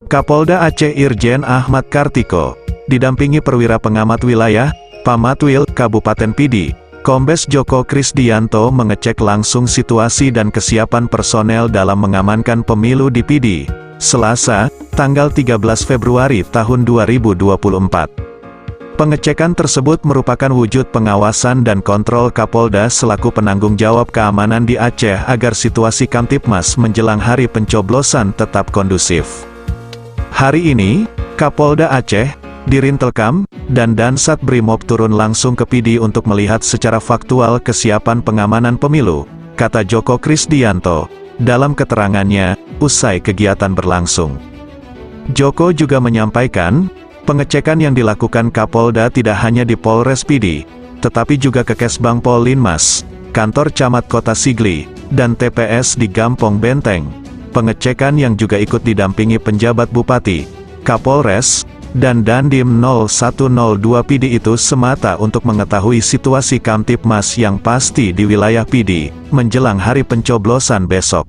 Kapolda Aceh Irjen Ahmad Kartiko, didampingi perwira pengamat wilayah, Pamatwil, Kabupaten Pidi, Kombes Joko Krisdianto mengecek langsung situasi dan kesiapan personel dalam mengamankan pemilu di Pidi, Selasa, tanggal 13 Februari tahun 2024. Pengecekan tersebut merupakan wujud pengawasan dan kontrol Kapolda selaku penanggung jawab keamanan di Aceh agar situasi Kamtipmas menjelang hari pencoblosan tetap kondusif. Hari ini, Kapolda Aceh, Dirintelkam, dan Dansat Brimob turun langsung ke Pidi untuk melihat secara faktual kesiapan pengamanan pemilu, kata Joko Krisdianto, dalam keterangannya, usai kegiatan berlangsung. Joko juga menyampaikan, pengecekan yang dilakukan Kapolda tidak hanya di Polres Pidi, tetapi juga ke Kesbang Pollinmas, kantor camat Kota Sigli, dan TPS di Gampong Benteng. Pengecekan yang juga ikut didampingi penjabat Bupati, Kapolres, dan Dandim 0102 Pidi itu semata untuk mengetahui situasi Kamtipmas yang pasti di wilayah Pidi, menjelang hari pencoblosan besok.